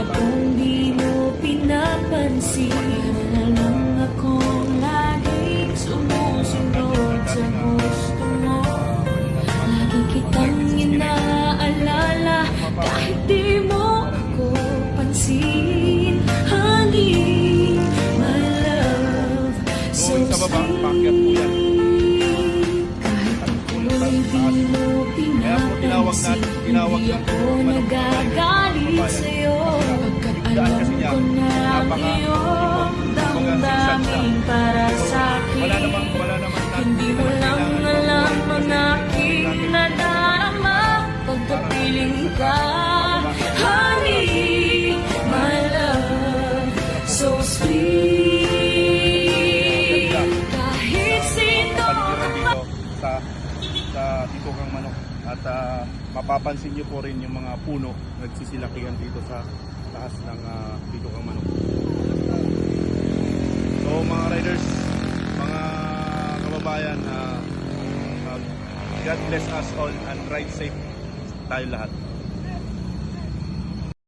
kung di mo pinapansin. Para lang akong laging sumusunod sa gusto mo. Lagi kitang inaalala kahit di mo ako pansin. Honey, my love, so sweet. Kahit ako'y di mo pinapansin, hindi ako nagagalit sa'yo. Pagkat alam ko na ang iyong damdamin para sa'kin. Hindi mo lang alam ang aking nadarama pagkapiling ka. Honey, my love, so sweet. Kahit sino sa Dito Kang Manok at mapapansin nyo po rin yung mga puno nagsisilakihan dito sa taas ng Dito Kang Manok. So mga riders, mga kababayan, God bless us all and ride safe tayo lahat.